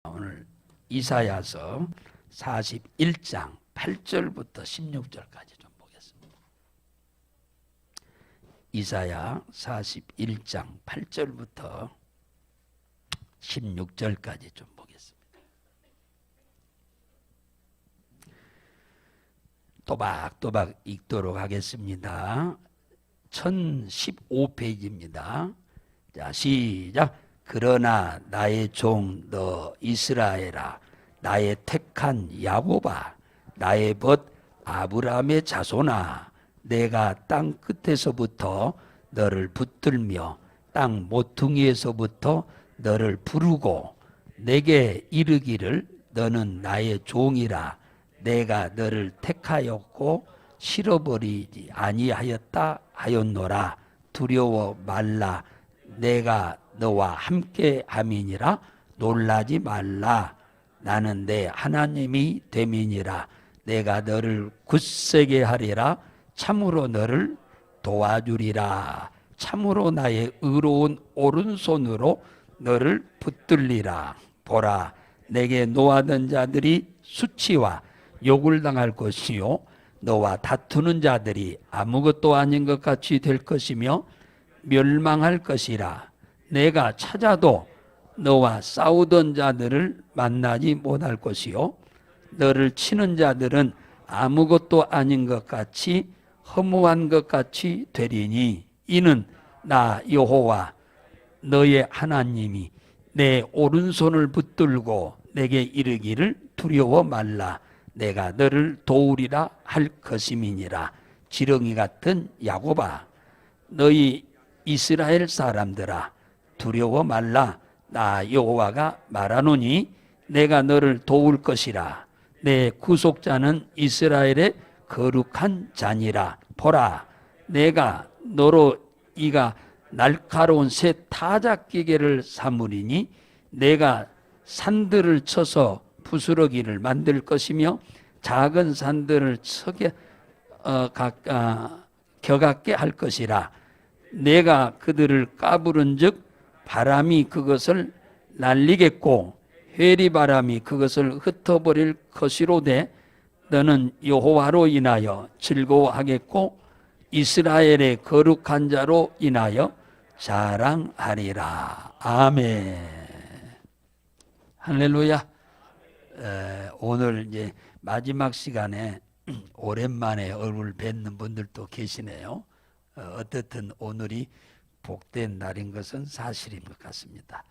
오늘 이사야서 41장 8절부터 16절까지 좀 보겠습니다. 이사야 41장 8절부터 16절까지 좀 보겠습니다. 또박또박 읽도록 하겠습니다. 1015페이지입니다. 자, 시작. 그러나 나의 종 너 이스라엘아, 나의 택한 야곱아, 나의 벗 아브라함의 자손아, 내가 땅 끝에서부터 너를 붙들며 땅 모퉁이에서부터 너를 부르고 내게 이르기를 너는 나의 종이라. 내가 너를 택하였고 실어버리지 아니하였다 하였노라. 두려워 말라. 내가 너와 함께 함이니라. 놀라지 말라. 나는 내 하나님이 됨이니라. 내가 너를 굳세게 하리라. 참으로 너를 도와주리라. 참으로 나의 의로운 오른손으로 너를 붙들리라. 보라, 내게 노하던 자들이 수치와 욕을 당할 것이요 너와 다투는 자들이 아무것도 아닌 것 같이 될 것이며 멸망할 것이라. 내가 찾아도 너와 싸우던 자들을 만나지 못할 것이요 너를 치는 자들은 아무것도 아닌 것 같이 허무한 것 같이 되리니 이는 나 여호와 너의 하나님이 내 오른손을 붙들고 내게 이르기를 두려워 말라. 내가 너를 도우리라 할 것임이니라. 지렁이 같은 야곱아, 너희 이스라엘 사람들아, 두려워 말라. 나 여호와가 말하노니 내가 너를 도울 것이라. 내 구속자는 이스라엘의 거룩한 자니라. 보라, 내가 너로 이가 날카로운 새 타작기계를 삼으리니 내가 산들을 쳐서 부스러기를 만들 것이며 작은 산들을 겨같게 할 것이라. 내가 그들을 까부른 즉 바람이 그것을 날리겠고 회리바람이 그것을 흩어버릴 것이로되 너는 여호와로 인하여 즐거워하겠고 이스라엘의 거룩한 자로 인하여 자랑하리라. 아멘. 할렐루야. 오늘 이제 마지막 시간에 오랜만에 얼굴 뵙는 분들도 계시네요. 어떻든 오늘이 복된 날인 것은 사실인 것 같습니다.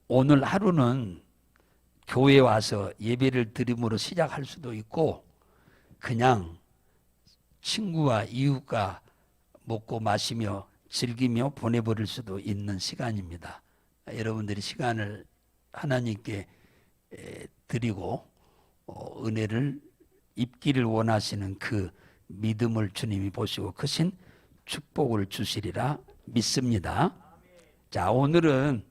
오늘 하루는 교회에 와서 예배를 드림으로 시작할 수도 있고 그냥 친구와 이웃과 먹고 마시며 즐기며 보내버릴 수도 있는 시간입니다. 여러분들이 시간을 하나님께 드리고 은혜를 입기를 원하시는 그 믿음을 주님이 보시고 크신 축복을 주시리라 믿습니다. 자, 오늘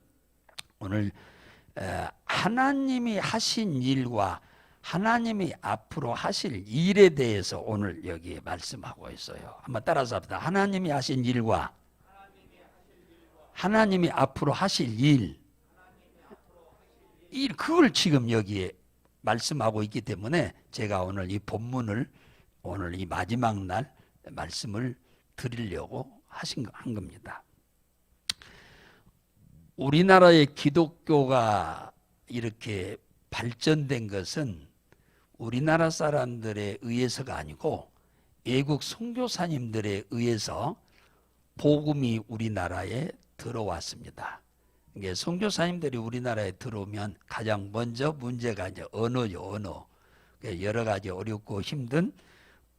하나님이 하신 일과 하나님이 앞으로 하실 일에 대해서 오늘 여기에 말씀하고 있어요. 한번 따라서 합시다. 하나님이 하신 일과 하나님이 앞으로 하실 일, 그걸 지금 여기에 말씀하고 있기 때문에 제가 오늘 이 본문을 오늘 이 마지막 날 말씀을 드리려고 한 겁니다. 우리나라의 기독교가 이렇게 발전된 것은 우리나라 사람들에 의해서가 아니고 외국 선교사님들에 의해서 복음이 우리나라에 들어왔습니다. 이게 선교사님들이 우리나라에 들어오면 가장 먼저 문제가 이제 언어요, 언어. 여러 가지 어렵고 힘든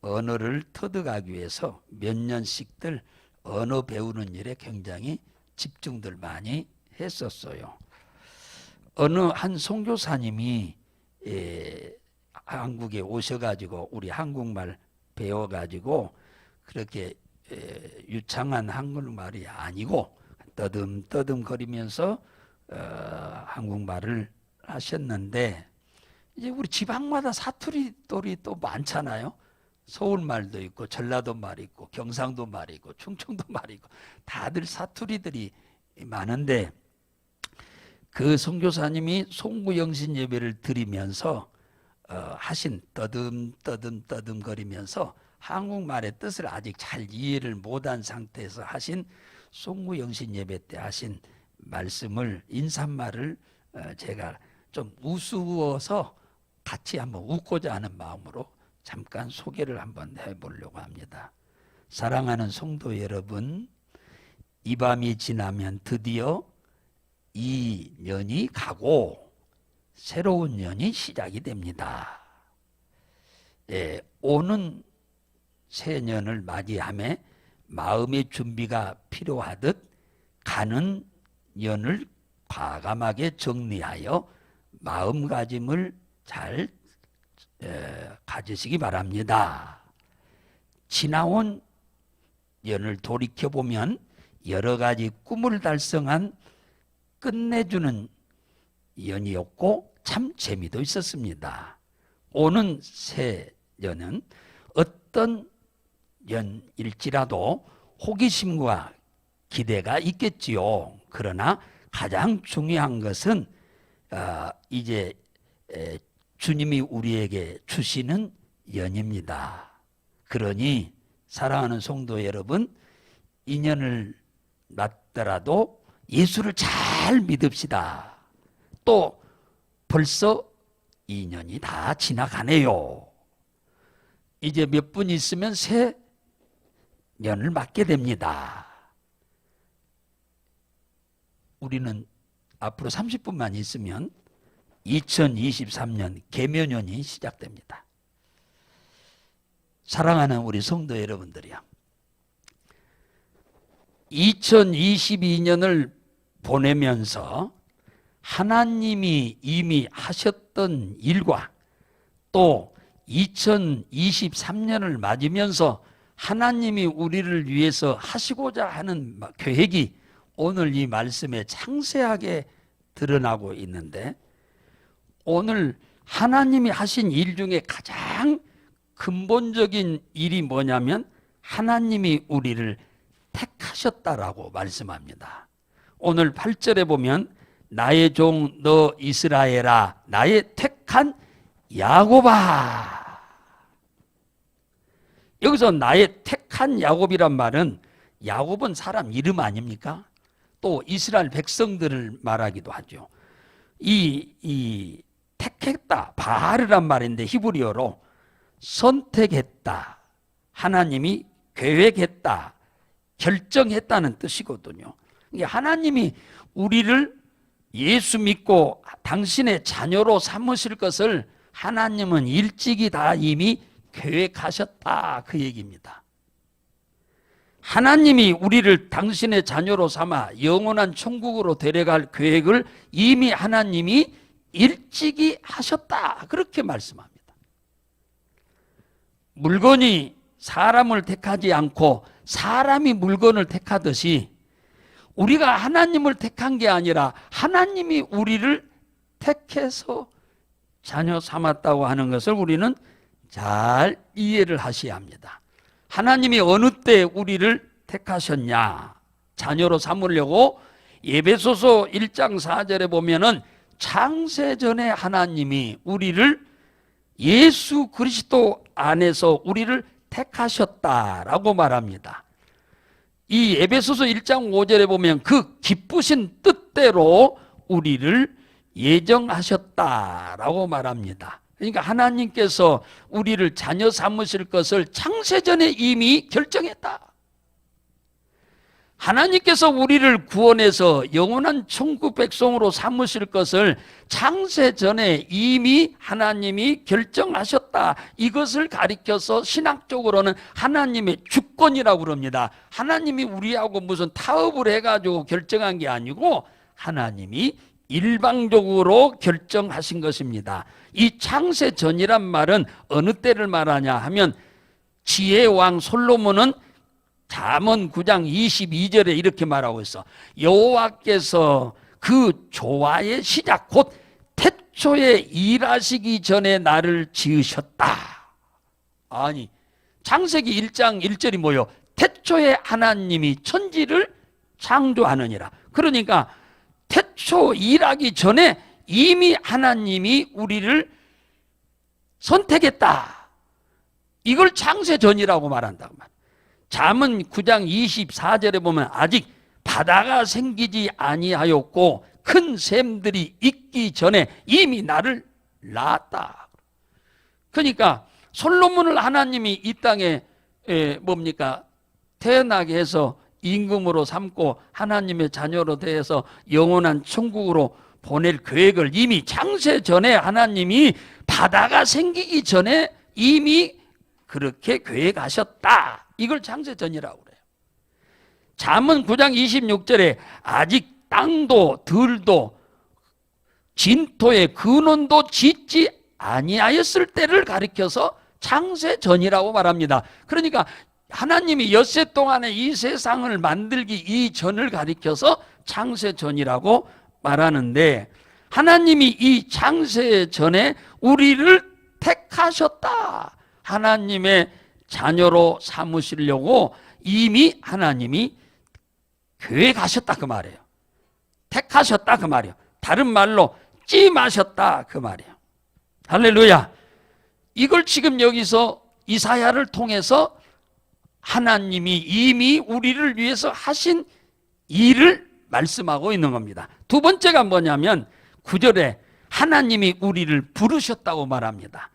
언어를 터득하기 위해서 몇 년씩들 언어 배우는 일에 굉장히 집중들 많이 했었어요. 어느 한 선교사님이 한국에 오셔가지고 우리 한국말 배워가지고 그렇게 유창한 한국말이 아니고 떠듬떠듬 거리면서 한국말을 하셨는데 이제 우리 지방마다 사투리들이 또 많잖아요. 서울말도 있고 전라도 말이 있고 경상도 말이 있고 충청도 말이 있고 다들 사투리들이 많은데 그 선교사님이 송구영신 예배를 드리면서 하신 떠듬거리면서 한국말의 뜻을 아직 잘 이해를 못한 상태에서 하신 송구영신 예배 때 하신 말씀을 인사말을 제가 좀 우스워서 같이 한번 웃고자 하는 마음으로 잠깐 소개를 한번 해보려고 합니다. 사랑하는 성도 여러분, 이 밤이 지나면 드디어 이 년이 가고 새로운 년이 시작이 됩니다. 예, 오는 새 년을 맞이하며 마음의 준비가 필요하듯 가는 년을 과감하게 정리하여 마음가짐을 잘 가지시기 바랍니다. 지나온 년을 돌이켜보면 여러 가지 꿈을 달성한 끝내주는 연이었고 참 재미도 있었습니다. 오는 새 년은 어떤 연일지라도 호기심과 기대가 있겠지요. 그러나 가장 중요한 것은 이제 주님이 우리에게 주시는 연입니다. 그러니 사랑하는 성도 여러분, 인연을 맞더라도 예수를 잘 믿읍시다. 또 벌써 2년이 다 지나가네요. 이제 몇 분 있으면 새 년을 맞게 됩니다. 우리는 앞으로 30분만 있으면 2023년 계명년이 시작됩니다. 사랑하는 우리 성도 여러분들이요, 2022년을 보내면서 하나님이 이미 하셨던 일과 또 2023년을 맞으면서 하나님이 우리를 위해서 하시고자 하는 계획이 오늘 이 말씀에 상세하게 드러나고 있는데, 오늘 하나님이 하신 일 중에 가장 근본적인 일이 뭐냐면 하나님이 우리를 택하셨다라고 말씀합니다. 오늘 8절에 보면 나의 종 너 이스라엘아 나의 택한 야곱아. 여기서 나의 택한 야곱이란 말은, 야곱은 사람 이름 아닙니까? 또 이스라엘 백성들을 말하기도 하죠. 이 택했다, 바르란 말인데 히브리어로 선택했다, 하나님이 계획했다, 결정했다는 뜻이거든요. 하나님이 우리를 예수 믿고 당신의 자녀로 삼으실 것을 하나님은 일찍이 다 이미 계획하셨다, 그 얘기입니다. 하나님이 우리를 당신의 자녀로 삼아 영원한 천국으로 데려갈 계획을 이미 하나님이 일찍이 하셨다, 그렇게 말씀합니다. 물건이 사람을 택하지 않고 사람이 물건을 택하듯이 우리가 하나님을 택한 게 아니라 하나님이 우리를 택해서 자녀 삼았다고 하는 것을 우리는 잘 이해를 하셔야 합니다. 하나님이 어느 때 우리를 택하셨냐, 자녀로 삼으려고 에베소서 1장 4절에 보면은 창세전에 하나님이 우리를 예수 그리스도 안에서 우리를 택하셨다라고 말합니다. 이 에베소서 1장 5절에 보면 그 기쁘신 뜻대로 우리를 예정하셨다라고 말합니다. 그러니까 하나님께서 우리를 자녀 삼으실 것을 창세전에 이미 결정했다. 하나님께서 우리를 구원해서 영원한 천국 백성으로 삼으실 것을 창세전에 이미 하나님이 결정하셨다. 이것을 가리켜서 신학적으로는 하나님의 주권이라고 그럽니다. 하나님이 우리하고 무슨 타협을 해가지고 결정한 게 아니고 하나님이 일방적으로 결정하신 것입니다. 이 창세전이란 말은 어느 때를 말하냐 하면, 지혜의 왕 솔로몬은 잠언 9장 22절에 이렇게 말하고 있어. 여호와께서 그 조화의 시작 곧 태초에 일하시기 전에 나를 지으셨다. 아니, 창세기 1장 1절이 뭐요? 태초에 하나님이 천지를 창조하느니라. 그러니까 태초에 애초 일하기 전에 이미 하나님이 우리를 선택했다. 이걸 창세전이라고 말한다고 말이에요. 잠언 9장 24절에 보면 아직 바다가 생기지 아니하였고 큰 샘들이 있기 전에 이미 나를 낳았다. 그러니까 솔로몬을 하나님이 이 땅에 뭡니까? 태어나게 해서 임금으로 삼고 하나님의 자녀로 대해서 영원한 천국으로 보낼 계획을 이미 창세 전에 하나님이 바다가 생기기 전에 이미 그렇게 계획하셨다. 이걸 창세 전이라고 그래요. 잠언 9장 26절에 아직 땅도 들도 진토의 근원도 짓지 아니하였을 때를 가리켜서 창세 전이라고 말합니다. 그러니까 하나님이 엿새 동안에 이 세상을 만들기 이전을 가리켜서 창세 전이라고 말하는데, 하나님이 이 창세 전에 우리를 택하셨다. 하나님의 자녀로 삼으시려고 이미 하나님이 계획하셨다 그 말이에요. 택하셨다 그 말이에요. 다른 말로 찜하셨다 그 말이에요. 할렐루야. 이걸 지금 여기서 이사야를 통해서 하나님이 이미 우리를 위해서 하신 일을 말씀하고 있는 겁니다. 두 번째가 뭐냐면 9절에 하나님이 우리를 부르셨다고 말합니다.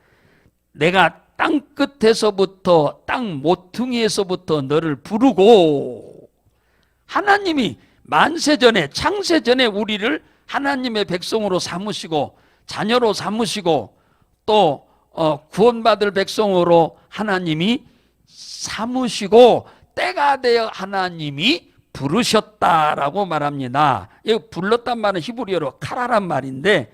내가 땅 끝에서부터 땅 모퉁이에서부터 너를 부르고, 하나님이 만세전에 창세전에 우리를 하나님의 백성으로 삼으시고 자녀로 삼으시고 또 구원받을 백성으로 하나님이 삼으시고 때가 되어 하나님이 부르셨다라고 말합니다. 이 불렀단 말은 히브리어로 카라란 말인데,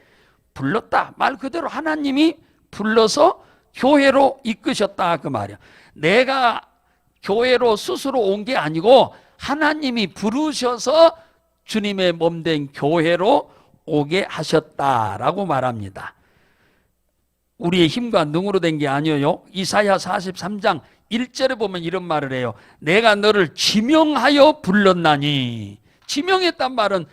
불렀다 말 그대로 하나님이 불러서 교회로 이끄셨다 그 말이야. 내가 교회로 스스로 온 게 아니고 하나님이 부르셔서 주님의 몸된 교회로 오게 하셨다라고 말합니다. 우리의 힘과 능으로 된 게 아니에요. 이사야 43장 1절에 보면 이런 말을 해요. 내가 너를 지명하여 불렀나니. 지명했단 말은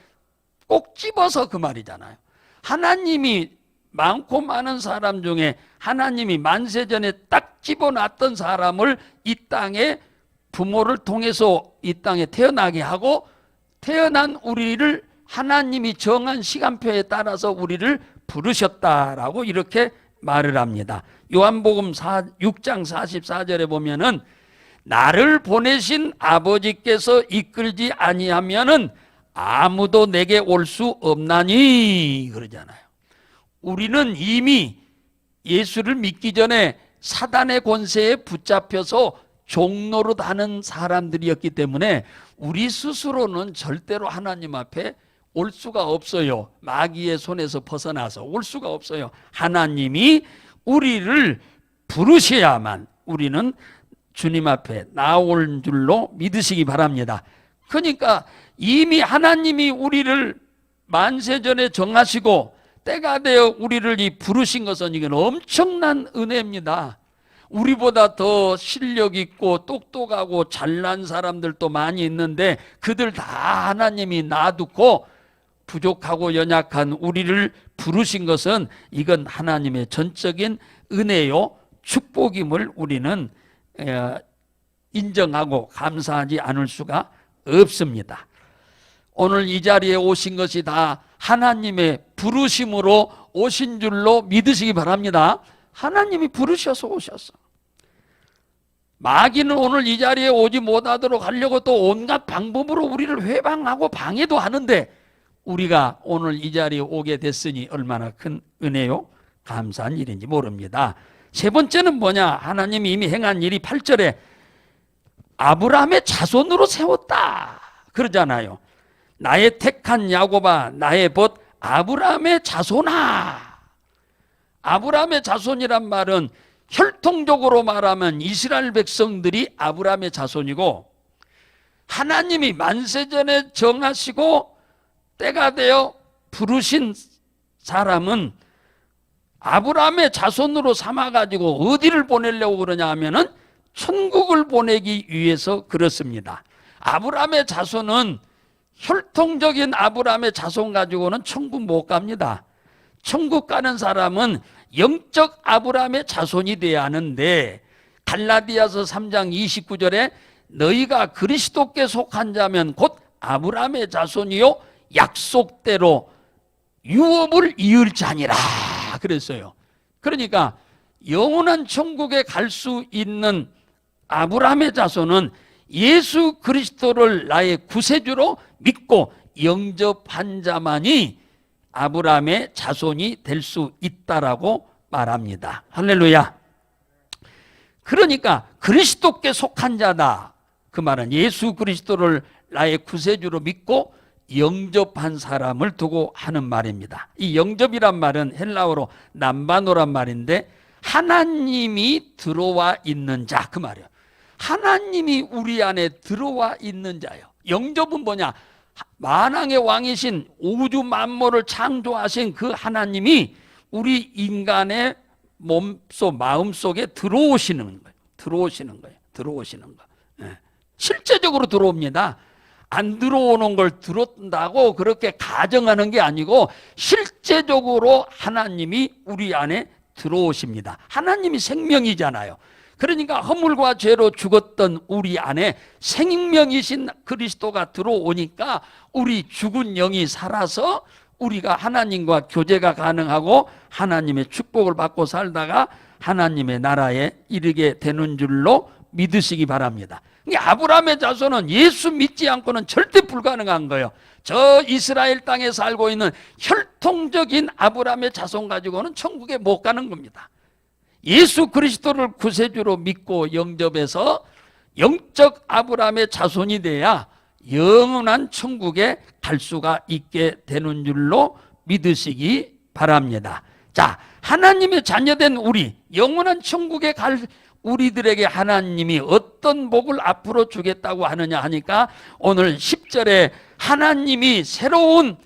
꼭 집어서 그 말이잖아요. 하나님이 많고 많은 사람 중에 하나님이 만세전에 딱 집어놨던 사람을 이 땅에 부모를 통해서 이 땅에 태어나게 하고, 태어난 우리를 하나님이 정한 시간표에 따라서 우리를 부르셨다라고 이렇게 말을 합니다. 요한복음 6장 44절에 보면은 나를 보내신 아버지께서 이끌지 아니하면은 아무도 내게 올 수 없나니 그러잖아요. 우리는 이미 예수를 믿기 전에 사단의 권세에 붙잡혀서 종노릇 하는 사람들이었기 때문에 우리 스스로는 절대로 하나님 앞에 올 수가 없어요. 마귀의 손에서 벗어나서 올 수가 없어요. 하나님이 우리를 부르셔야만 우리는 주님 앞에 나올 줄로 믿으시기 바랍니다. 그러니까 이미 하나님이 우리를 만세전에 정하시고 때가 되어 우리를 이 부르신 것은 이건 엄청난 은혜입니다. 우리보다 더 실력 있고 똑똑하고 잘난 사람들도 많이 있는데 그들 다 하나님이 놔두고 부족하고 연약한 우리를 부르신 것은 이건 하나님의 전적인 은혜요 축복임을 우리는 인정하고 감사하지 않을 수가 없습니다. 오늘 이 자리에 오신 것이 다 하나님의 부르심으로 오신 줄로 믿으시기 바랍니다. 하나님이 부르셔서 오셨어. 마귀는 오늘 이 자리에 오지 못하도록 하려고 또 온갖 방법으로 우리를 회방하고 방해도 하는데, 우리가 오늘 이 자리에 오게 됐으니 얼마나 큰 은혜요 감사한 일인지 모릅니다. 세 번째는 뭐냐? 하나님이 이미 행한 일이 8절에 아브라함의 자손으로 세웠다 그러잖아요. 나의 택한 야곱아, 나의 벗 아브라함의 자손아. 아브라함의 자손이란 말은 혈통적으로 말하면 이스라엘 백성들이 아브라함의 자손이고, 하나님이 만세전에 정하시고 때가 되어 부르신 사람은 아브라함의 자손으로 삼아가지고 어디를 보내려고 그러냐 하면은 천국을 보내기 위해서 그렇습니다. 아브라함의 자손은 혈통적인 아브라함의 자손 가지고는 천국 못 갑니다. 천국 가는 사람은 영적 아브라함의 자손이 돼야 하는데, 갈라디아서 3장 29절에 너희가 그리스도께 속한 자면 곧 아브라함의 자손이요 약속대로 유업을 이을 자니라 그랬어요. 그러니까 영원한 천국에 갈 수 있는 아브라함의 자손은 예수 그리스도를 나의 구세주로 믿고 영접한 자만이 아브라함의 자손이 될 수 있다라고 말합니다. 할렐루야. 그러니까 그리스도께 속한 자다. 그 말은 예수 그리스도를 나의 구세주로 믿고 영접한 사람을 두고 하는 말입니다. 이 영접이란 말은 헬라어로 남바노란 말인데 하나님이 들어와 있는 자, 그 말이에요. 하나님이 우리 안에 들어와 있는 자예요. 영접은 뭐냐? 만왕의 왕이신 우주 만물을 창조하신 그 하나님이 우리 인간의 몸속 마음속에 들어오시는 거예요. 들어오시는 거예요. 들어오시는 거. 네. 실제적으로 들어옵니다. 안 들어오는 걸 들어온다고 그렇게 가정하는 게 아니고 실제적으로 하나님이 우리 안에 들어오십니다. 하나님이 생명이잖아요. 그러니까 허물과 죄로 죽었던 우리 안에 생명이신 그리스도가 들어오니까 우리 죽은 영이 살아서 우리가 하나님과 교제가 가능하고 하나님의 축복을 받고 살다가 하나님의 나라에 이르게 되는 줄로 믿으시기 바랍니다. 아브라함의 자손은 예수 믿지 않고는 절대 불가능한 거예요. 저 이스라엘 땅에 살고 있는 혈통적인 아브라함의 자손 가지고는 천국에 못 가는 겁니다. 예수 그리스도를 구세주로 믿고 영접해서 영적 아브라함의 자손이 돼야 영원한 천국에 갈 수가 있게 되는 줄로 믿으시기 바랍니다. 자, 하나님의 자녀된 우리, 영원한 천국에 갈 우리들에게 하나님이 어떤 복을 앞으로 주겠다고 하느냐 하니까 오늘 10절에 하나님이 새로운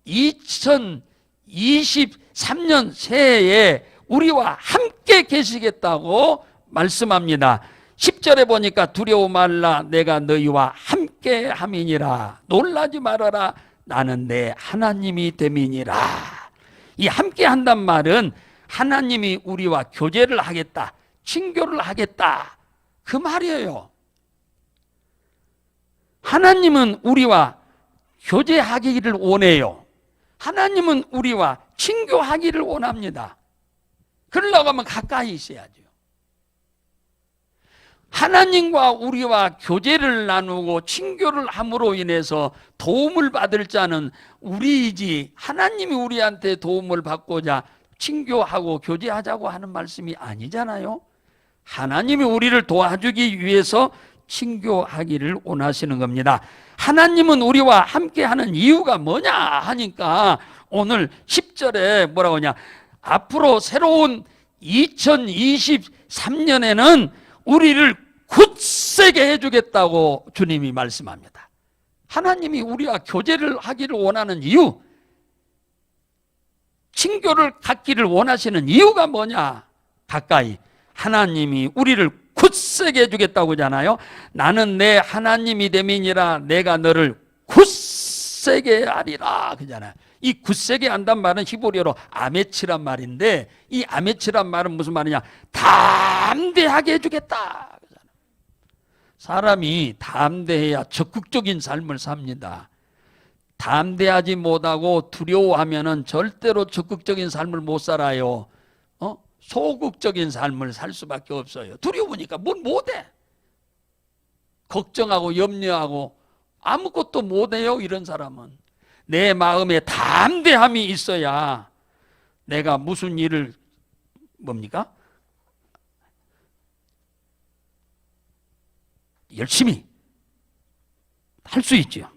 2023년 새해에 우리와 함께 계시겠다고 말씀합니다. 10절에 보니까 두려워 말라 내가 너희와 함께 함이니라. 놀라지 말아라 나는 내 하나님이 됨이니라. 이 함께 한단 말은 하나님이 우리와 교제를 하겠다, 친교를 하겠다, 그 말이에요. 하나님은 우리와 교제하기를 원해요. 하나님은 우리와 친교하기를 원합니다. 그러려고 하면 가까이 있어야죠. 하나님과 우리와 교제를 나누고 친교를 함으로 인해서 도움을 받을 자는 우리이지 하나님이 우리한테 도움을 받고자 친교하고 교제하자고 하는 말씀이 아니잖아요. 하나님이 우리를 도와주기 위해서 친교하기를 원하시는 겁니다. 하나님은 우리와 함께하는 이유가 뭐냐 하니까 오늘 10절에 뭐라고 하냐, 앞으로 새로운 2023년에는 우리를 굳세게 해주겠다고 주님이 말씀합니다. 하나님이 우리와 교제를 하기를 원하는 이유, 친교를 갖기를 원하시는 이유가 뭐냐? 가까이 하나님이 우리를 굳세게 해주겠다고 하잖아요. 나는 내 하나님이 됨이니라 내가 너를 굳세게 하리라 그러잖아요. 이 굳세게 한단 말은 히브리어로 아메치란 말인데 이 아메치란 말은 무슨 말이냐? 담대하게 해주겠다. 사람이 담대해야 적극적인 삶을 삽니다. 담대하지 못하고 두려워하면은 절대로 적극적인 삶을 못 살아요. 소극적인 삶을 살 수밖에 없어요. 두려우니까 뭘 못해. 걱정하고 염려하고 아무것도 못해요. 이런 사람은 내 마음에 담대함이 있어야 내가 무슨 일을 뭡니까? 열심히 할 수 있죠.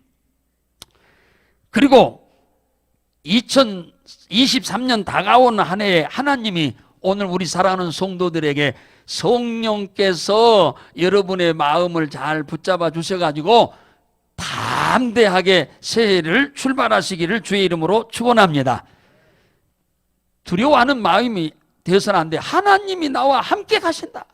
그리고 2023년 다가오는 한 해에 하나님이 오늘 우리 사랑하는 성도들에게 성령께서 여러분의 마음을 잘 붙잡아 주셔가지고 담대하게 새해를 출발하시기를 주의 이름으로 축원합니다. 두려워하는 마음이 되어서는 안 돼. 하나님이 나와 함께 가신다.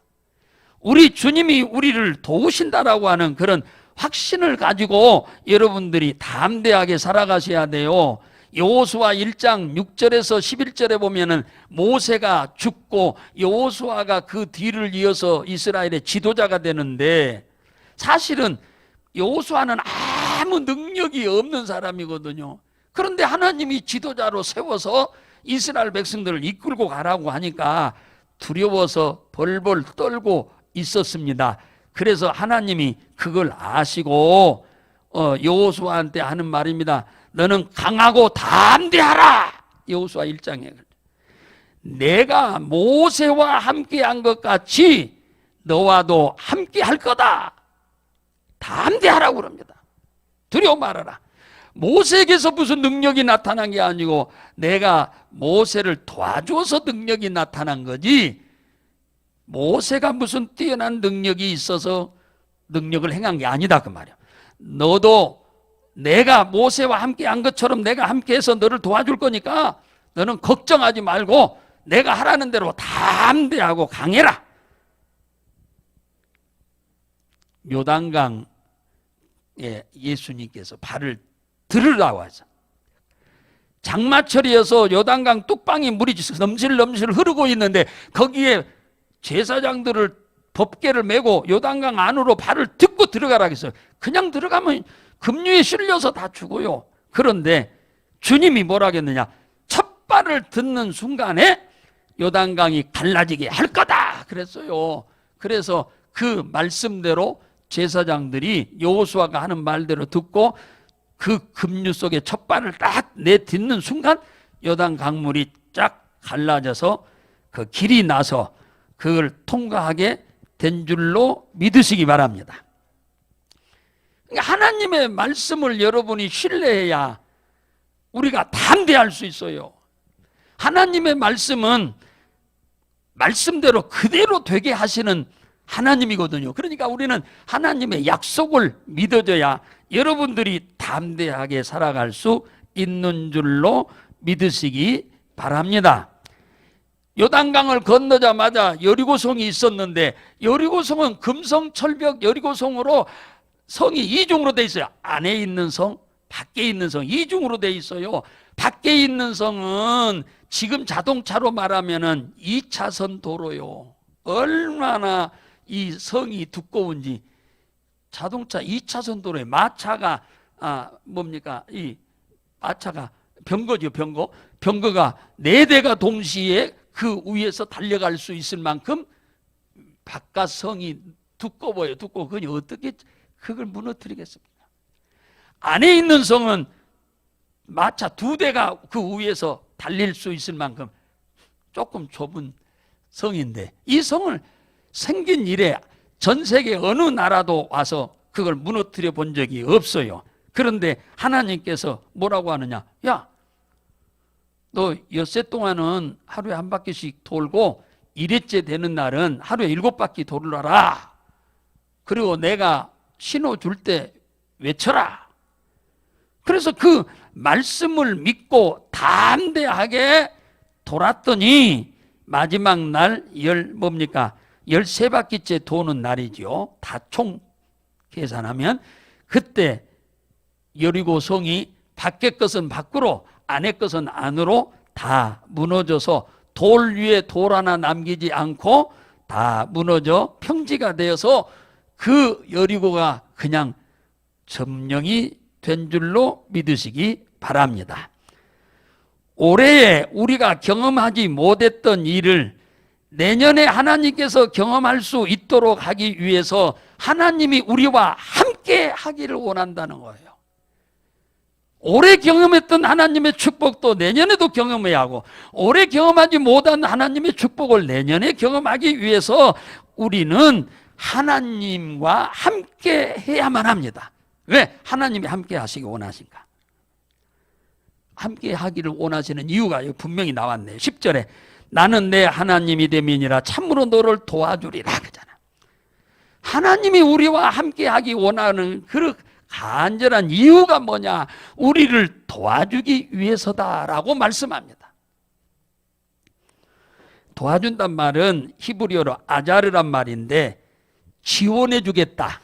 우리 주님이 우리를 도우신다라고 하는 그런 확신을 가지고 여러분들이 담대하게 살아가셔야 돼요. 여호수아 1장 6절에서 11절에 보면은 모세가 죽고 여호수아가 그 뒤를 이어서 이스라엘의 지도자가 되는데, 사실은 여호수아는 아무 능력이 없는 사람이거든요. 그런데 하나님이 지도자로 세워서 이스라엘 백성들을 이끌고 가라고 하니까 두려워서 벌벌 떨고 있었습니다. 그래서 하나님이 그걸 아시고 여호수아한테 하는 말입니다. 너는 강하고 담대하라. 여호수아 1장에 내가 모세와 함께한 것 같이 너와도 함께할 거다. 담대하라고 그럽니다. 두려워 말아라. 모세에게서 무슨 능력이 나타난 게 아니고 내가 모세를 도와줘서 능력이 나타난 거지, 모세가 무슨 뛰어난 능력이 있어서 능력을 행한 게 아니다 그 말이야. 너도 내가 모세와 함께 한 것처럼 내가 함께해서 너를 도와줄 거니까 너는 걱정하지 말고 내가 하라는 대로 담대하고 강해라. 요단강에 예수님께서 발을 들으라고 하죠. 장마철이어서 요단강 뚝방이 물이 넘실넘실 흐르고 있는데 거기에 제사장들을 법궤를 메고 요단강 안으로 발을 딛고 들어가라 했어요. 그냥 들어가면 급류에 실려서 다 죽어요. 그런데 주님이 뭐라 했느냐, 첫 발을 듣는 순간에 요단강이 갈라지게 할 거다 그랬어요. 그래서 그 말씀대로 제사장들이 여호수아가 하는 말대로 듣고 그 급류 속에 첫 발을 딱 내딛는 순간 요단 강물이 쫙 갈라져서 그 길이 나서 그걸 통과하게 된 줄로 믿으시기 바랍니다. 하나님의 말씀을 여러분이 신뢰해야 우리가 담대할 수 있어요. 하나님의 말씀은 말씀대로 그대로 되게 하시는 하나님이거든요. 그러니까 우리는 하나님의 약속을 믿어줘야 여러분들이 담대하게 살아갈 수 있는 줄로 믿으시기 바랍니다. 요단강을 건너자마자 여리고성이 있었는데 여리고성은 금성철벽 여리고성으로 성이 이중으로 돼 있어요. 안에 있는 성, 밖에 있는 성 이중으로 돼 있어요. 밖에 있는 성은 지금 자동차로 말하면은 2차선 도로요. 얼마나 이 성이 두꺼운지. 자동차 2차선 도로에 마차가 이 마차가 병거죠. 병거가 4대가 동시에 그 위에서 달려갈 수 있을 만큼 바깥 성이 두꺼워요. 두꺼워. 그니 어떻게 그걸 무너뜨리겠습니까? 안에 있는 성은 마차 2대가 그 위에서 달릴 수 있을 만큼 조금 좁은 성인데, 이 성을 생긴 이래 전 세계 어느 나라도 와서 그걸 무너뜨려 본 적이 없어요. 그런데 하나님께서 뭐라고 하느냐, 야, 너 엿새 동안은 하루에 한 바퀴씩 돌고 1회째 되는 날은 하루에 7바퀴 돌아라. 그리고 내가 신호 줄 때 외쳐라. 그래서 그 말씀을 믿고 담대하게 돌았더니 마지막 날 13바퀴째 도는 날이죠. 다 총 계산하면 그때 여리고 성이 밖의 것은 밖으로 안의 것은 안으로 다 무너져서 돌 위에 돌 하나 남기지 않고 다 무너져 평지가 되어서 그 여리고가 그냥 점령이 된 줄로 믿으시기 바랍니다. 올해에 우리가 경험하지 못했던 일을 내년에 하나님께서 경험할 수 있도록 하기 위해서 하나님이 우리와 함께 하기를 원한다는 거예요. 올해 경험했던 하나님의 축복도 내년에도 경험해야 하고, 올해 경험하지 못한 하나님의 축복을 내년에 경험하기 위해서 우리는 하나님과 함께 해야만 합니다. 왜? 하나님이 함께 하시기 원하신가? 함께 하기를 원하시는 이유가 분명히 나왔네요. 10절에 나는 내 하나님이 됨이니라 참으로 너를 도와주리라 그러잖아. 하나님이 우리와 함께 하기 원하는 그 간절한 이유가 뭐냐? 우리를 도와주기 위해서다라고 말씀합니다. 도와준단 말은 히브리어로 아자르란 말인데 지원해 주겠다,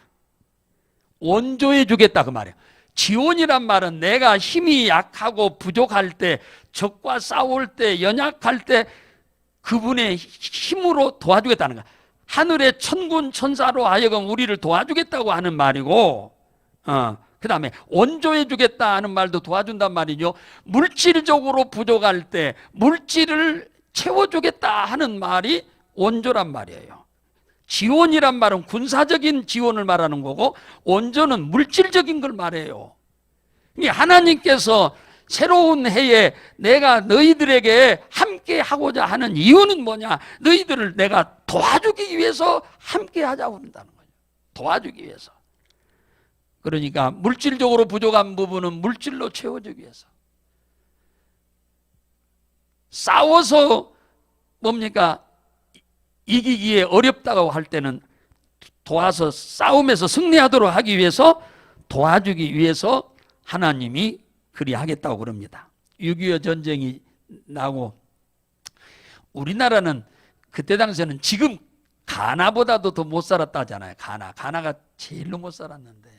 원조해 주겠다 그 말이에요. 지원이란 말은 내가 힘이 약하고 부족할 때, 적과 싸울 때, 연약할 때 그분의 힘으로 도와주겠다는 거야. 하늘의 천군 천사로 하여금 우리를 도와주겠다고 하는 말이고, 그 다음에 원조해 주겠다 하는 말도 도와준단 말이죠. 물질적으로 부족할 때 물질을 채워주겠다 하는 말이 원조란 말이에요. 지원이란 말은 군사적인 지원을 말하는 거고, 원조는 물질적인 걸 말해요. 하나님께서 새로운 해에 내가 너희들에게 함께 하고자 하는 이유는 뭐냐? 너희들을 내가 도와주기 위해서 함께 하자고 한다는 거예요. 도와주기 위해서. 그러니까 물질적으로 부족한 부분은 물질로 채워주기 위해서. 싸워서 뭡니까? 이기기에 어렵다고 할 때는 도와서 싸움에서 승리하도록 하기 위해서, 도와주기 위해서 하나님이 그리 하겠다고 그럽니다. 6.25 전쟁이 나고 우리나라는 그때 당시에는 지금 가나보다도 더 못 살았다잖아요. 가나가 제일로 못 살았는데,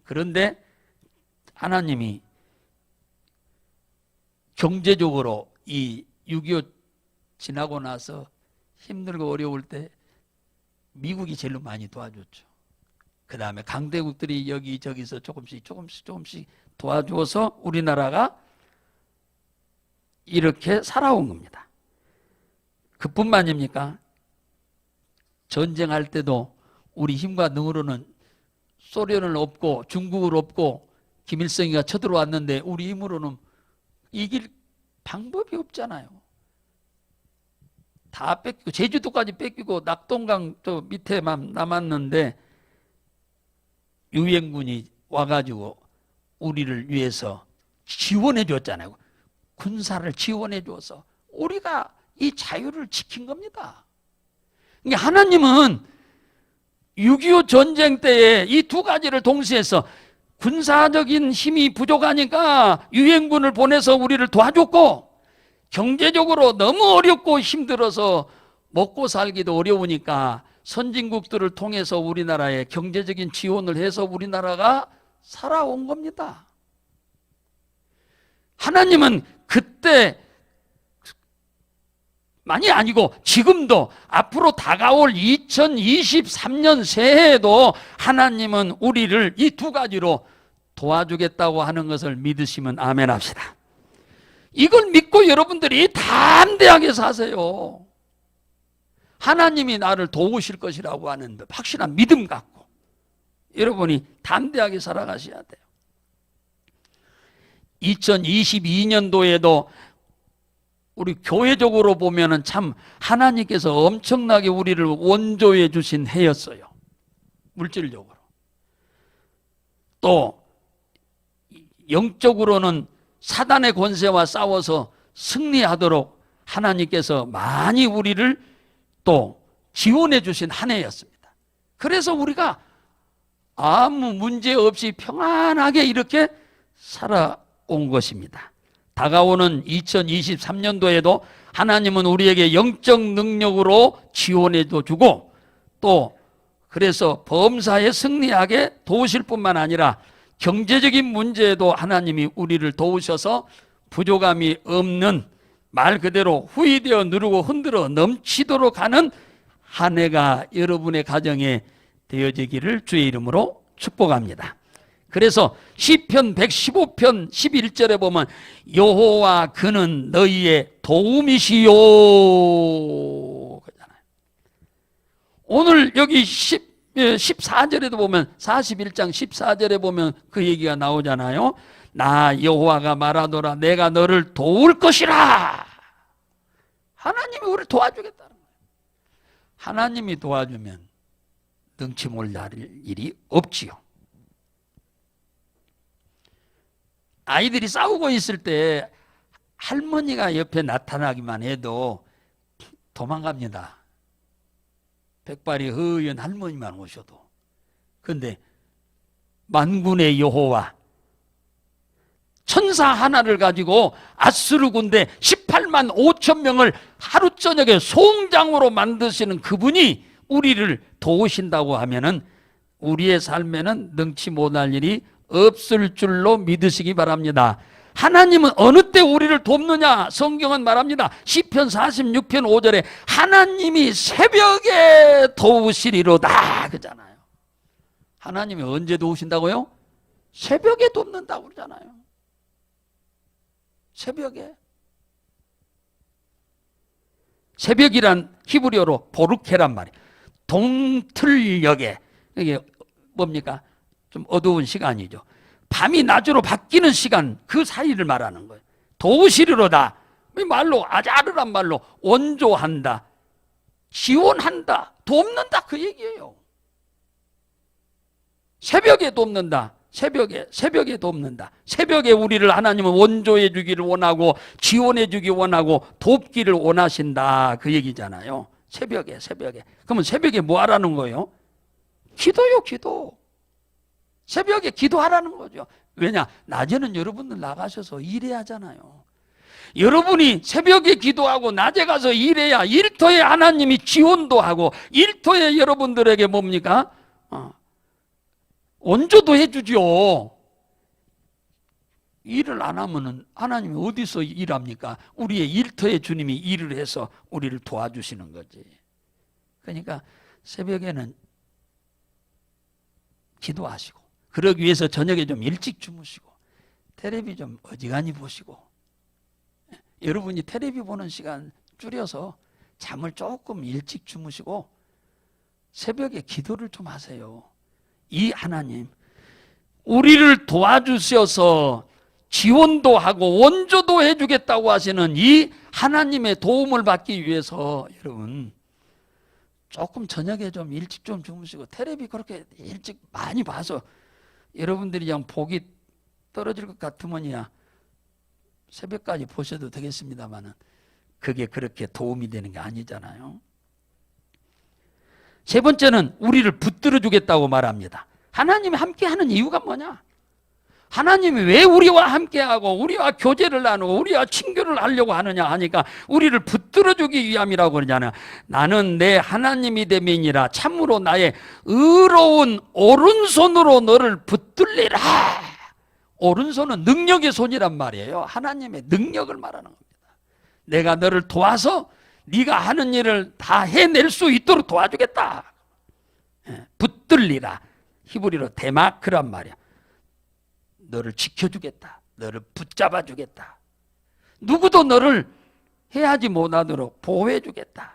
그런데 하나님이 경제적으로 이 6.25 지나고 나서 힘들고 어려울 때 미국이 제일로 많이 도와줬죠. 그 다음에 강대국들이 여기저기서 조금씩 도와줘서 우리나라가 이렇게 살아온 겁니다. 그뿐만입니까? 전쟁할 때도 우리 힘과 능으로는 소련을 엎고 중국을 엎고 김일성이가 쳐들어왔는데 우리 힘으로는 이길 방법이 없잖아요. 다 뺏기고 제주도까지 뺏기고 낙동강 저 밑에만 남았는데 유엔군이 와가지고 우리를 위해서 지원해 줬잖아요. 군사를 지원해 줘서 우리가 이 자유를 지킨 겁니다. 그러니까 하나님은 6.25 전쟁 때에 이 두 가지를 동시에 해서 군사적인 힘이 부족하니까 유엔군을 보내서 우리를 도와줬고, 경제적으로 너무 어렵고 힘들어서 먹고 살기도 어려우니까 선진국들을 통해서 우리나라에 경제적인 지원을 해서 우리나라가 살아온 겁니다. 하나님은 그때 만이 아니고 지금도 앞으로 다가올 2023년 새해에도 하나님은 우리를 이 두 가지로 도와주겠다고 하는 것을 믿으시면 아멘 합시다. 이걸 믿고 여러분들이 담대하게 사세요. 하나님이 나를 도우실 것이라고 하는 확실한 믿음 갖고 여러분이 담대하게 살아가셔야 돼요. 2022년도에도 우리 교회적으로 보면은 참 하나님께서 엄청나게 우리를 원조해 주신 해였어요. 물질적으로. 또 영적으로는 사단의 권세와 싸워서 승리하도록 하나님께서 많이 우리를 또 지원해 주신 한 해였습니다. 그래서 우리가 아무 문제 없이 평안하게 이렇게 살아온 것입니다. 다가오는 2023년도에도 하나님은 우리에게 영적 능력으로 지원해도 주고, 또 그래서 범사에 승리하게 도우실 뿐만 아니라 경제적인 문제에도 하나님이 우리를 도우셔서 부족함이 없는, 말 그대로 후이되어 누르고 흔들어 넘치도록 하는 한 해가 여러분의 가정에 되어지기를 주의 이름으로 축복합니다. 그래서 시편 115편 11절에 보면 여호와 그는 너희의 도움이시요 그러잖아요. 오늘 여기 14절에도 보면 41장 14절에 보면 그 얘기가 나오잖아요. 나 여호와가 말하노라 내가 너를 도울 것이라. 하나님이 우리를 도와주겠다는 거예요. 하나님이 도와주면 능치 못할 일이 없지요. 아이들이 싸우고 있을 때 할머니가 옆에 나타나기만 해도 도망갑니다. 백발이 허연 할머니만 오셔도. 그런데 만군의 여호와 천사 하나를 가지고 아수르 군대 18만 5천 명을 하루 저녁에 송장으로 만드시는 그분이 우리를 도우신다고 하면은 우리의 삶에는 능치 못할 일이 없을 줄로 믿으시기 바랍니다. 하나님은 어느 때 우리를 돕느냐? 성경은 말합니다. 시편 46편 5절에 하나님이 새벽에 도우시리로다 그러잖아요. 하나님이 언제 도우신다고요? 새벽에 돕는다고 그러잖아요. 새벽에. 새벽이란 히브리어로 보르케란 말이에요. 동틀녘에, 이게 뭡니까? 좀 어두운 시간이죠. 밤이 낮으로 바뀌는 시간, 그 사이를 말하는 거예요. 도우시리로다. 이 말로, 아자르란 말로 원조한다, 지원한다, 돕는다 그 얘기예요. 새벽에 돕는다. 새벽에 돕는다. 새벽에 우리를 하나님은 원조해 주기를 원하고 지원해 주기 원하고 돕기를 원하신다 그 얘기잖아요. 새벽에. 그러면 새벽에 뭐 하라는 거예요? 기도요, 기도. 새벽에 기도하라는 거죠. 왜냐? 낮에는 여러분들 나가셔서 일해야 하잖아요. 여러분이 새벽에 기도하고 낮에 가서 일해야 일터에 하나님이 지원도 하고 일터에 여러분들에게 뭡니까? 원조도 해주죠. 일을 안 하면은 하나님이 어디서 일합니까? 우리의 일터에 주님이 일을 해서 우리를 도와주시는 거지. 그러니까 새벽에는 기도하시고, 그러기 위해서 저녁에 좀 일찍 주무시고, 텔레비 좀 어지간히 보시고, 여러분이 텔레비 보는 시간 줄여서 잠을 조금 일찍 주무시고 새벽에 기도를 좀 하세요. 이 하나님, 우리를 도와주셔서 지원도 하고 원조도 해주겠다고 하시는 이 하나님의 도움을 받기 위해서 여러분 조금 저녁에 좀 일찍 좀 주무시고, 텔레비 그렇게 일찍 많이 봐서 여러분들이 그냥 복이 떨어질 것 같으면야 새벽까지 보셔도 되겠습니다만은 그게 그렇게 도움이 되는 게 아니잖아요. 세 번째는 우리를 붙들어 주겠다고 말합니다. 하나님이 함께하는 이유가 뭐냐? 하나님이 왜 우리와 함께하고 우리와 교제를 나누고 우리와 친교를 하려고 하느냐 하니까 우리를 붙들어 주기 위함이라고 그러잖아요. 나는 내 하나님이 됨이니라 참으로 나의 의로운 오른손으로 너를 붙들리라. 오른손은 능력의 손이란 말이에요. 하나님의 능력을 말하는 겁니다. 내가 너를 도와서 네가 하는 일을 다 해낼 수 있도록 도와주겠다. 붙들리라. 히브리로 데마크란 말이야. 너를 지켜주겠다. 너를 붙잡아 주겠다. 누구도 너를 해하지 못하도록 보호해 주겠다.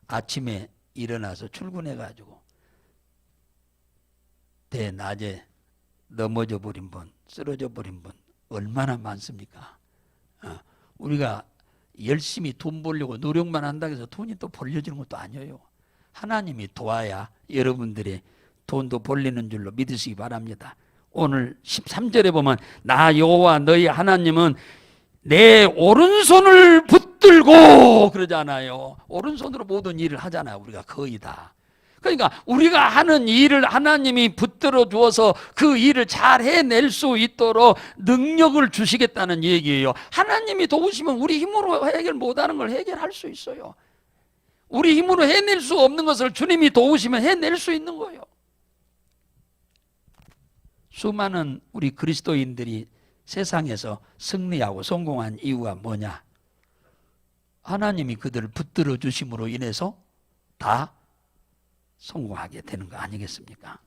아침에 일어나서 출근해가지고 대낮에 넘어져 버린 분, 쓰러져 버린 분 얼마나 많습니까? 우리가 열심히 돈 벌려고 노력만 한다고 해서 돈이 또 벌려지는 것도 아니에요. 하나님이 도와야 여러분들이 돈도 벌리는 줄로 믿으시기 바랍니다. 오늘 13절에 보면 나 여호와 너희 하나님은 내 오른손을 붙들고 그러잖아요. 오른손으로 모든 일을 하잖아요. 우리가 거의 다. 그러니까 우리가 하는 일을 하나님이 붙들어 주어서 그 일을 잘 해낼 수 있도록 능력을 주시겠다는 얘기예요. 하나님이 도우시면 우리 힘으로 해결 못하는 걸 해결할 수 있어요. 우리 힘으로 해낼 수 없는 것을 주님이 도우시면 해낼 수 있는 거예요. 수많은 우리 그리스도인들이 세상에서 승리하고 성공한 이유가 뭐냐? 하나님이 그들을 붙들어 주심으로 인해서 다 성공하게 되는 거 아니겠습니까?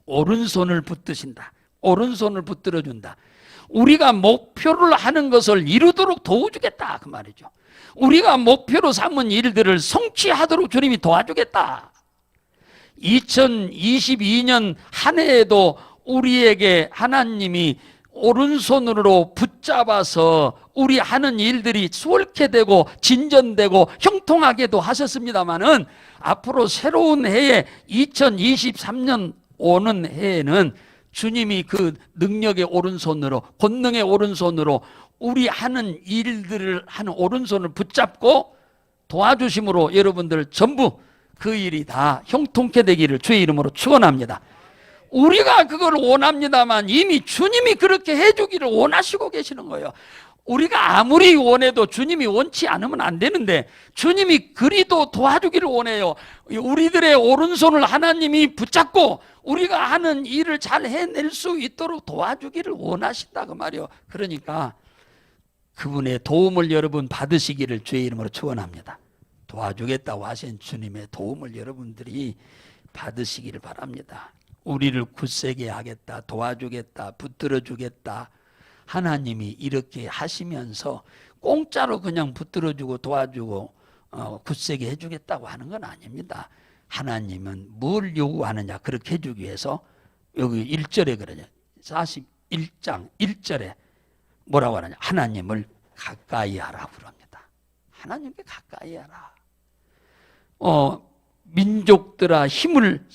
오른손을 붙드신다. 오른손을 붙들어 준다. 우리가 목표를 하는 것을 이루도록 도와주겠다 그 말이죠. 우리가 목표로 삼은 일들을 성취하도록 주님이 도와주겠다. 2022년 한 해에도 우리에게 하나님이 오른손으로 붙잡아서 우리 하는 일들이 수월케 되고 진전되고 형통하게도 하셨습니다마는 앞으로 새로운 해에 2023년 오는 해에는 주님이 그 능력의 오른손으로, 권능의 오른손으로 우리 하는 일들을 하는 오른손을 붙잡고 도와주심으로 여러분들 전부 그 일이 다 형통케 되기를 주의 이름으로 축원합니다. 우리가 그걸 원합니다만 이미 주님이 그렇게 해주기를 원하시고 계시는 거예요. 우리가 아무리 원해도 주님이 원치 않으면 안 되는데 주님이 그리도 도와주기를 원해요. 우리들의 오른손을 하나님이 붙잡고 우리가 하는 일을 잘 해낼 수 있도록 도와주기를 원하신다 그 말이에요. 그러니까 그분의 도움을 여러분 받으시기를 주의 이름으로 축원합니다. 도와주겠다고 하신 주님의 도움을 여러분들이 받으시기를 바랍니다. 우리를 굳세게 하겠다, 도와주겠다, 붙들어주겠다, 하나님이 이렇게 하시면서 공짜로 그냥 붙들어주고 도와주고 굳세게 해주겠다고 하는 건 아닙니다. 하나님은 뭘 요구하느냐 그렇게 해주기 위해서 여기 1절에 그러냐 41장 1절에 뭐라고 하느냐 하나님을 가까이 하라고 그럽니다. 하나님께 가까이 하라. 민족들아 힘을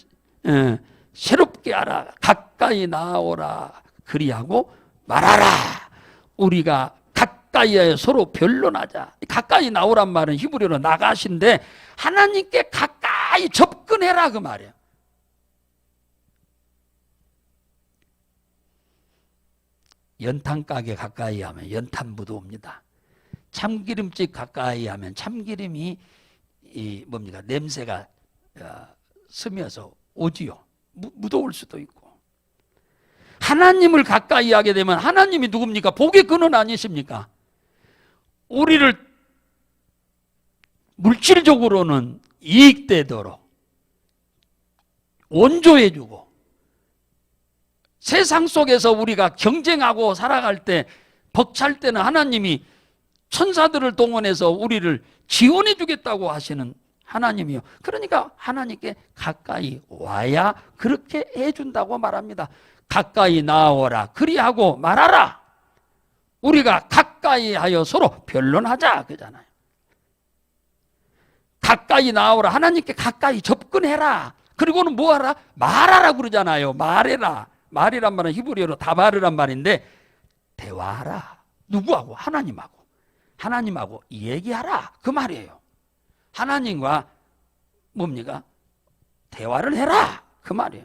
새롭게 하라. 가까이 나오라. 그리하고 말하라. 우리가 가까이에 서로 변론하자. 가까이 나오란 말은 히브리어로 나가신데 하나님께 가까이 접근해라 그 말이에요. 연탄가게 가까이 하면 연탄부도 옵니다. 참기름집 가까이 하면 참기름이 뭡니까? 냄새가 스며서 오지요. 무더울 수도 있고. 하나님을 가까이 하게 되면 하나님이 누굽니까? 복의 근원 아니십니까? 우리를 물질적으로는 이익되도록 온조해주고 세상 속에서 우리가 경쟁하고 살아갈 때 벅찰 때는 하나님이 천사들을 동원해서 우리를 지원해 주겠다고 하시는 하나님이요. 그러니까 하나님께 가까이 와야 그렇게 해준다고 말합니다. 가까이 나오라. 그리하고 말하라. 우리가 가까이 하여 서로 변론하자. 그잖아요. 가까이 나오라. 하나님께 가까이 접근해라. 그리고는 뭐하라? 말하라 그러잖아요. 말해라. 말이란 말은 히브리어로 다바르란 말인데 대화하라. 누구하고? 하나님하고. 하나님하고 얘기하라. 그 말이에요. 하나님과 뭡니까? 대화를 해라. 그 말이에요.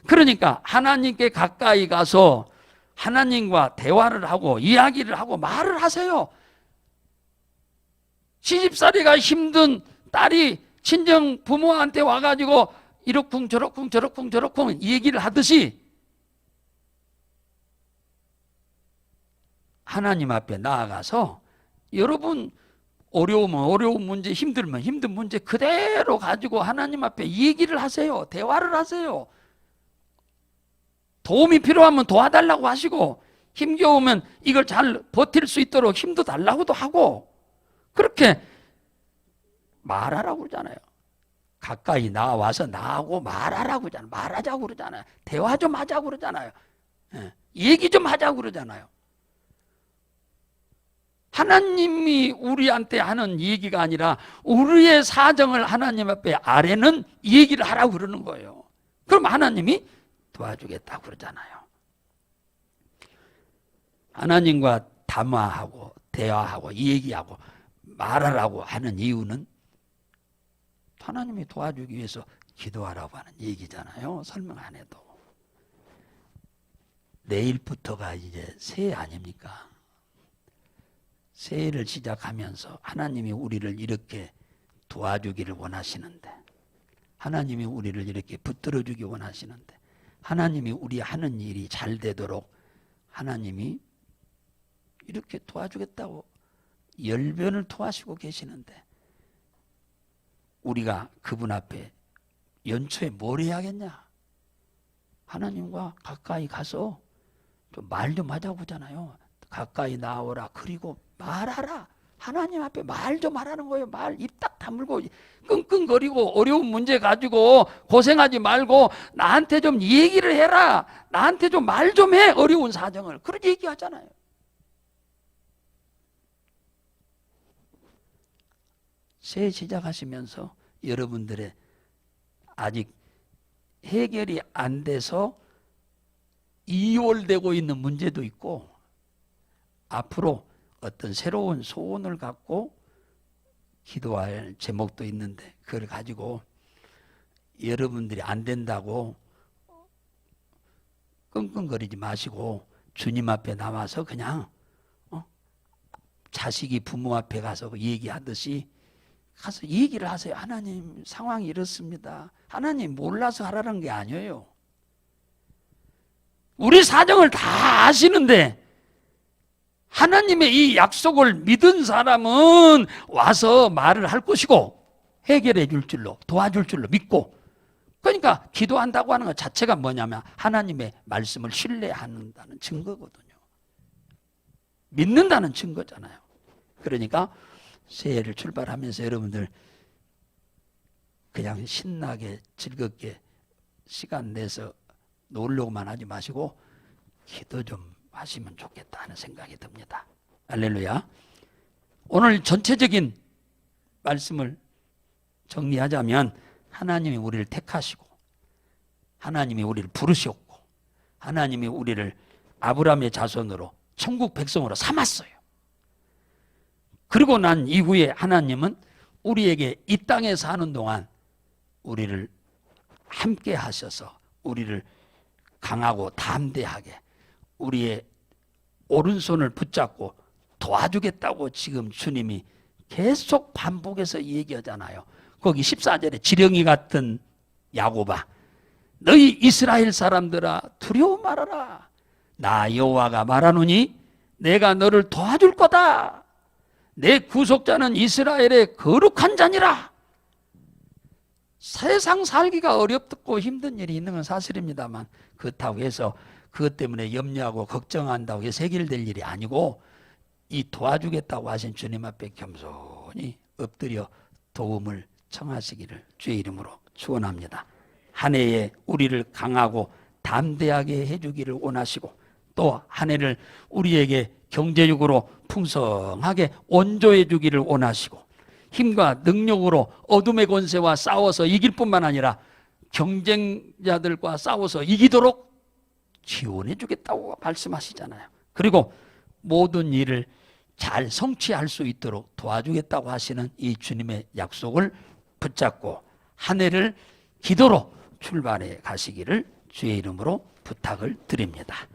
그러니까 하나님께 가까이 가서 하나님과 대화를 하고 이야기를 하고 말을 하세요. 시집살이가 힘든 딸이 친정 부모한테 와가지고 이러쿵 저러쿵 저러쿵 저러쿵 얘기를 하듯이 하나님 앞에 나아가서 여러분 어려우면 어려운 문제, 힘들면 힘든 문제 그대로 가지고 하나님 앞에 얘기를 하세요. 대화를 하세요. 도움이 필요하면 도와달라고 하시고 힘겨우면 이걸 잘 버틸 수 있도록 힘도 달라고도 하고 그렇게 말하라고 그러잖아요. 가까이 나와서 나하고 말하라고 그러잖아요. 말하자고 그러잖아요. 대화 좀 하자고 그러잖아요. 얘기 좀 하자고 그러잖아요. 하나님이 우리한테 하는 얘기가 아니라 우리의 사정을 하나님 앞에 아래는 얘기를 하라고 그러는 거예요. 그럼 하나님이 도와주겠다고 그러잖아요. 하나님과 담화하고 대화하고 얘기하고 말하라고 하는 이유는 하나님이 도와주기 위해서 기도하라고 하는 얘기잖아요. 설명 안 해도. 내일부터가 이제 새해 아닙니까? 새해를 시작하면서 하나님이 우리를 이렇게 도와주기를 원하시는데 하나님이 우리를 이렇게 붙들어주기 원하시는데 하나님이 우리 하는 일이 잘 되도록 하나님이 이렇게 도와주겠다고 열변을 토하시고 계시는데 우리가 그분 앞에 연초에 뭘 해야겠냐? 하나님과 가까이 가서 좀 말 좀 하자고 하잖아요. 가까이 나오라. 그리고 말하라. 하나님 앞에 말 좀 하라는 거예요. 말 입 딱 다물고 끙끙거리고 어려운 문제 가지고 고생하지 말고 나한테 좀 얘기를 해라. 나한테 좀 말 좀 해. 어려운 사정을. 그런 얘기하잖아요. 새해 시작하시면서 여러분들의 아직 해결이 안 돼서 이월되고 있는 문제도 있고 앞으로 어떤 새로운 소원을 갖고 기도할 제목도 있는데 그걸 가지고 여러분들이 안 된다고 끙끙거리지 마시고 주님 앞에 나와서 그냥 자식이 부모 앞에 가서 얘기하듯이 가서 얘기를 하세요. 하나님, 상황이 이렇습니다. 하나님 몰라서 하라는 게 아니에요. 우리 사정을 다 아시는데 하나님의 이 약속을 믿은 사람은 와서 말을 할 것이고 해결해 줄 줄로, 도와줄 줄로 믿고, 그러니까 기도한다고 하는 것 자체가 뭐냐면 하나님의 말씀을 신뢰한다는 증거거든요. 믿는다는 증거잖아요. 그러니까 새해를 출발하면서 여러분들 그냥 신나게 즐겁게 시간 내서 놀려고만 하지 마시고 기도 좀 하시면 좋겠다 하는 생각이 듭니다. 할렐루야. 오늘 전체적인 말씀을 정리하자면 하나님이 우리를 택하시고 하나님이 우리를 부르셨고 하나님이 우리를 아브라함의 자손으로 천국 백성으로 삼았어요. 그리고 난 이후에 하나님은 우리에게 이 땅에 사는 동안 우리를 함께 하셔서 우리를 강하고 담대하게 우리의 오른손을 붙잡고 도와주겠다고 지금 주님이 계속 반복해서 얘기하잖아요. 거기 14절에 지렁이 같은 야곱아, 너희 이스라엘 사람들아 두려워 말아라. 나 여호와가 말하노니 내가 너를 도와줄 거다. 내 구속자는 이스라엘의 거룩한 자니라. 세상 살기가 어렵고 힘든 일이 있는 건 사실입니다만 그렇다고 해서 그것 때문에 염려하고 걱정한다고 해서 해결될 일이 아니고 이 도와주겠다고 하신 주님 앞에 겸손히 엎드려 도움을 청하시기를 주의 이름으로 축원합니다. 한 해에 우리를 강하고 담대하게 해주기를 원하시고 또 한 해를 우리에게 경제력으로 풍성하게 온조해 주기를 원하시고 힘과 능력으로 어둠의 권세와 싸워서 이길 뿐만 아니라 경쟁자들과 싸워서 이기도록 지원해 주겠다고 말씀하시잖아요. 그리고 모든 일을 잘 성취할 수 있도록 도와주겠다고 하시는 이 주님의 약속을 붙잡고 한 해를 기도로 출발해 가시기를 주의 이름으로 부탁을 드립니다.